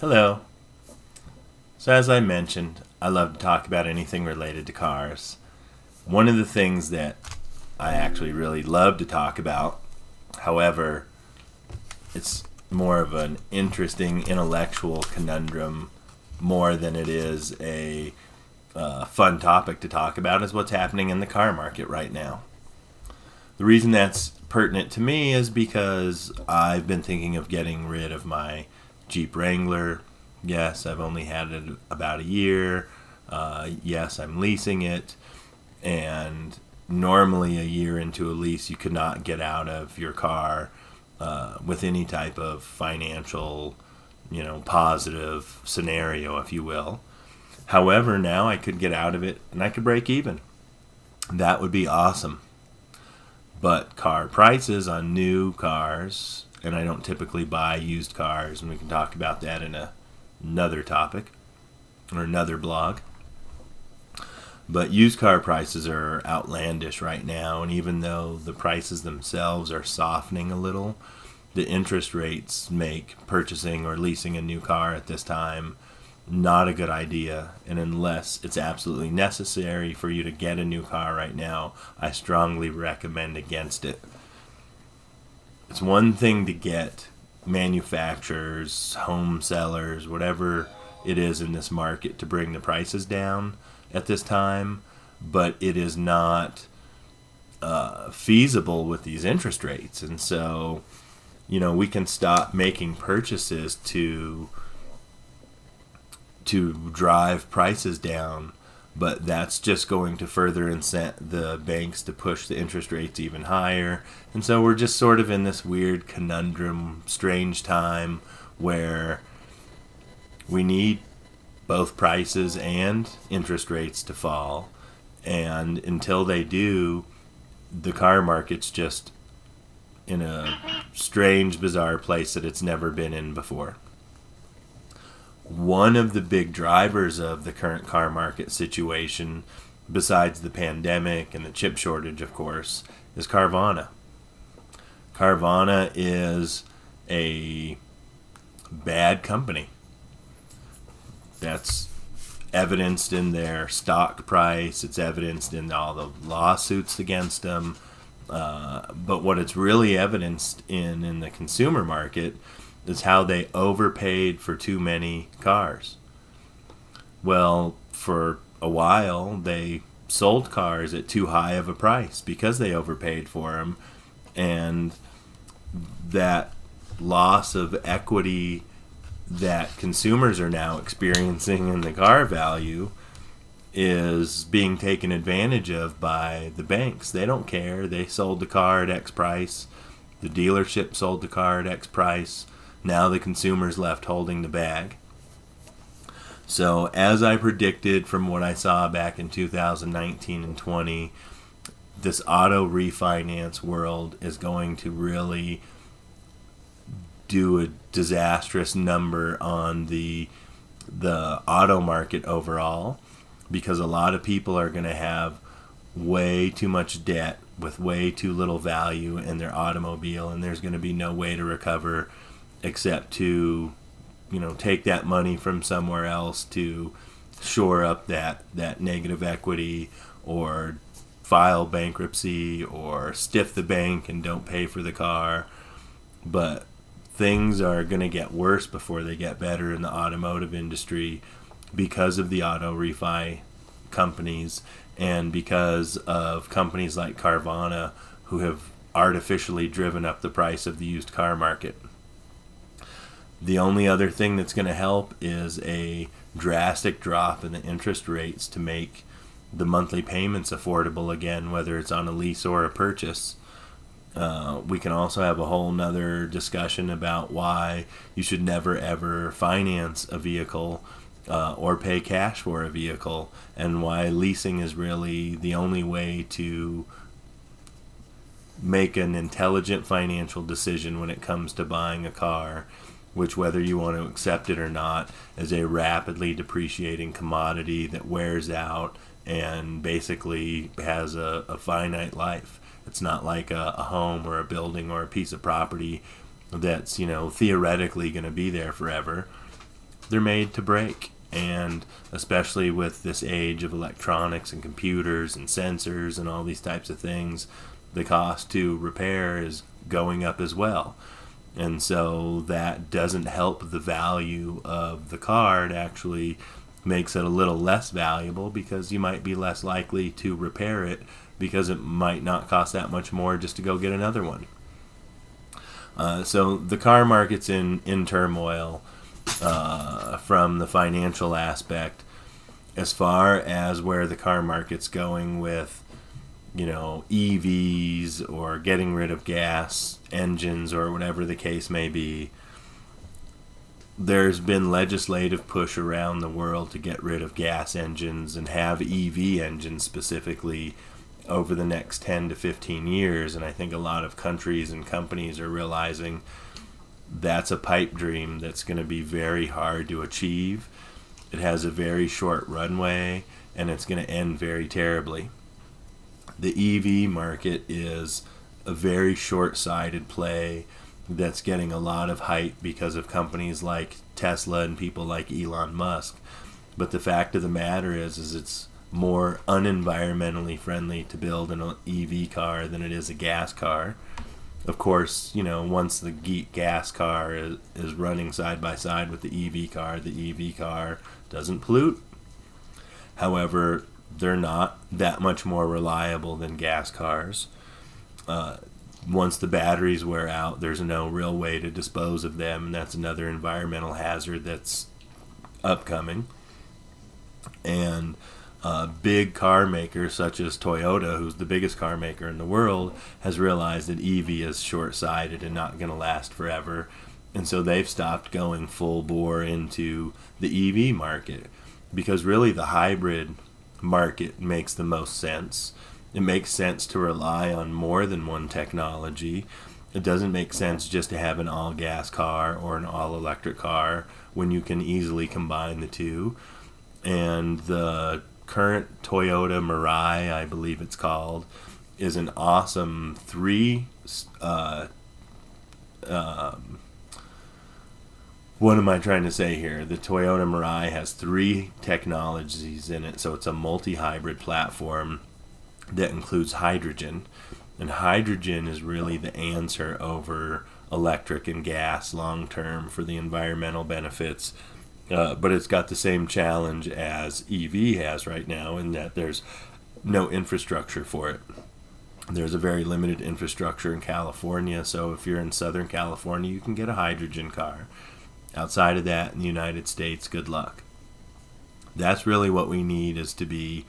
Hello. So, as I mentioned, I love to talk about anything related to cars. One of the things that I actually really love to talk about, however, it's more of an interesting intellectual conundrum more than it is a fun topic to talk about, is what's happening in the car market right now. The reason that's pertinent to me is because I've been thinking of getting rid of my Jeep Wrangler. Yes, I've only had it about a year. Yes, I'm leasing it. And normally a year into a lease, you could not get out of your car with any type of financial, positive scenario, if you will. However, now I could get out of it and I could break even. That would be awesome. But car prices on new cars, and I don't typically buy used cars, and we can talk about that in another topic or another blog. But used car prices are outlandish right now, and even though the prices themselves are softening a little, the interest rates make purchasing or leasing a new car at this time not a good idea. And unless it's absolutely necessary for you to get a new car right now, I strongly recommend against it. It's one thing to get manufacturers, home sellers, whatever it is in this market to bring the prices down at this time, but it is not feasible with these interest rates. And so, we can stop making purchases to drive prices down, but that's just going to further incent the banks to push the interest rates even higher. And so we're just sort of in this weird conundrum, strange time where we need both prices and interest rates to fall. And until they do, the car market's just in a strange, bizarre place that it's never been in before. One of the big drivers of the current car market situation, besides the pandemic and the chip shortage, of course, is Carvana. Carvana is a bad company. That's evidenced in their stock price. It's evidenced in all the lawsuits against them. But what it's really evidenced in the consumer market is how they overpaid for too many cars. Well, for a while, they sold cars at too high of a price because they overpaid for them. And that loss of equity that consumers are now experiencing in the car value is being taken advantage of by the banks. They don't care. They sold the car at X price. The dealership sold the car at X price. Now the consumer's left holding the bag. So as I predicted from what I saw back in 2019 and 20, this auto refinance world is going to really do a disastrous number on the auto market overall, because a lot of people are going to have way too much debt with way too little value in their automobile, and there's going to be no way to recover except to take that money from somewhere else to shore up that negative equity, or file bankruptcy, or stiff the bank and don't pay for the car. But things are going to get worse before they get better in the automotive industry because of the auto refi companies and because of companies like Carvana, who have artificially driven up the price of the used car market. The only other thing that's going to help is a drastic drop in the interest rates to make the monthly payments affordable again, whether it's on a lease or a purchase. We can also have a whole nother discussion about why you should never ever finance a vehicle or pay cash for a vehicle, and why leasing is really the only way to make an intelligent financial decision when it comes to buying a car, which, whether you want to accept it or not, is a rapidly depreciating commodity that wears out and basically has a finite life. It's not like a home or a building or a piece of property that's theoretically going to be there forever. they're made to break. And especially with this age of electronics and computers and sensors and all these types of things, the cost to repair is going up as well. And so that doesn't help the value of the car. It actually makes it a little less valuable, because you might be less likely to repair it because it might not cost that much more just to go get another one. So the car market's in turmoil from the financial aspect. As far as where the car market's going with, EVs or getting rid of gas engines or whatever the case may be, there's been legislative push around the world to get rid of gas engines and have EV engines specifically over the next 10 to 15 years. And I think a lot of countries and companies are realizing that's a pipe dream that's going to be very hard to achieve. It has a very short runway, and it's going to end very terribly. The EV market is a very short-sighted play that's getting a lot of hype because of companies like Tesla and people like Elon Musk. But the fact of the matter is is more unenvironmentally friendly to build an EV car than it is a gas car. Of course, once the gas car is running side by side with the EV car doesn't pollute. However, they're not that much more reliable than gas cars. Once the batteries wear out, there's no real way to dispose of them, and that's another environmental hazard that's upcoming. And big car makers such as Toyota, who's the biggest car maker in the world, has realized that EV is short-sighted and not going to last forever. And so they've stopped going full bore into the EV market, because really the hybrid market makes the most sense. It makes sense to rely on more than one technology. It doesn't make sense just to have an all-gas car or an all-electric car when you can easily combine the two. And the current Toyota Mirai, I believe it's called, is an awesome what am I trying to say here? The Toyota Mirai has 3 technologies in it, so it's a multi-hybrid platform that includes hydrogen. And hydrogen is really the answer over electric and gas long term for the environmental benefits. But it's got the same challenge as EV has right now, in that there's no infrastructure for it. There's a very limited infrastructure in California, so if you're in Southern California, you can get a hydrogen car. Outside of that, in the United States, good luck. That's really what we need, is to be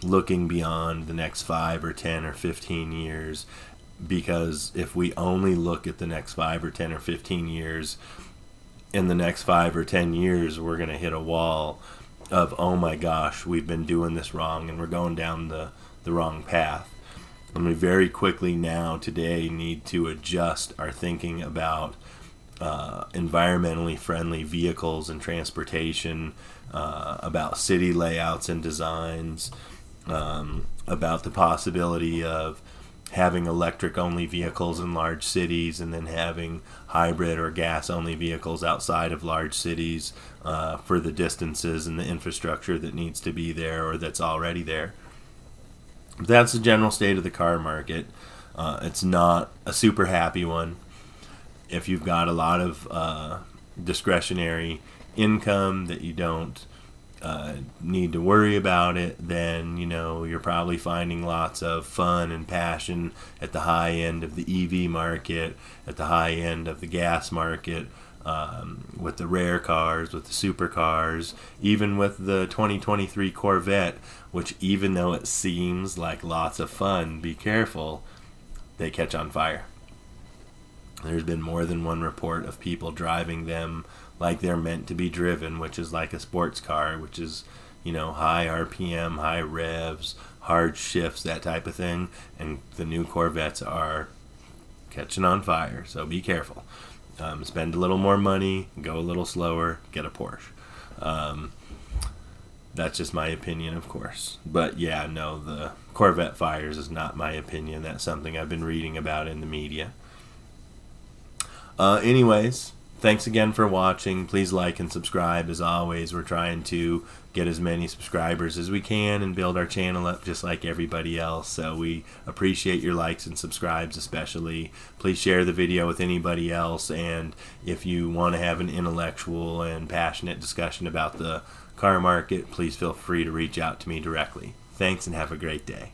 looking beyond the next 5 or 10 or 15 years, because if we only look at the next 5 or 10 or 15 years, in the next 5 or 10 years, we're going to hit a wall of, oh my gosh, we've been doing this wrong and we're going down the wrong path. And we very quickly now, today, need to adjust our thinking about environmentally friendly vehicles and transportation, about city layouts and designs, about the possibility of having electric-only vehicles in large cities and then having hybrid or gas-only vehicles outside of large cities for the distances and the infrastructure that needs to be there or that's already there. That's the general state of the car market. It's not a super happy one. If you've got a lot of discretionary income that you don't need to worry about it, then you're probably finding lots of fun and passion at the high end of the EV market, at the high end of the gas market, with the rare cars, with the supercars, even with the 2023 Corvette, which, even though it seems like lots of fun, be careful, they catch on fire. There's been more than one report of people driving them like they're meant to be driven, which is like a sports car, which is, high RPM, high revs, hard shifts, that type of thing. And the new Corvettes are catching on fire, so be careful. Spend a little more money, go a little slower, get a Porsche. That's just my opinion, of course. But yeah, no, the Corvette fires is not my opinion. That's something I've been reading about in the media. Anyways, thanks again for watching. Please like and subscribe. As always, we're trying to get as many subscribers as we can and build our channel up just like everybody else. So we appreciate your likes and subscribes especially. Please share the video with anybody else, and if you want to have an intellectual and passionate discussion about the car market, please feel free to reach out to me directly. Thanks and have a great day.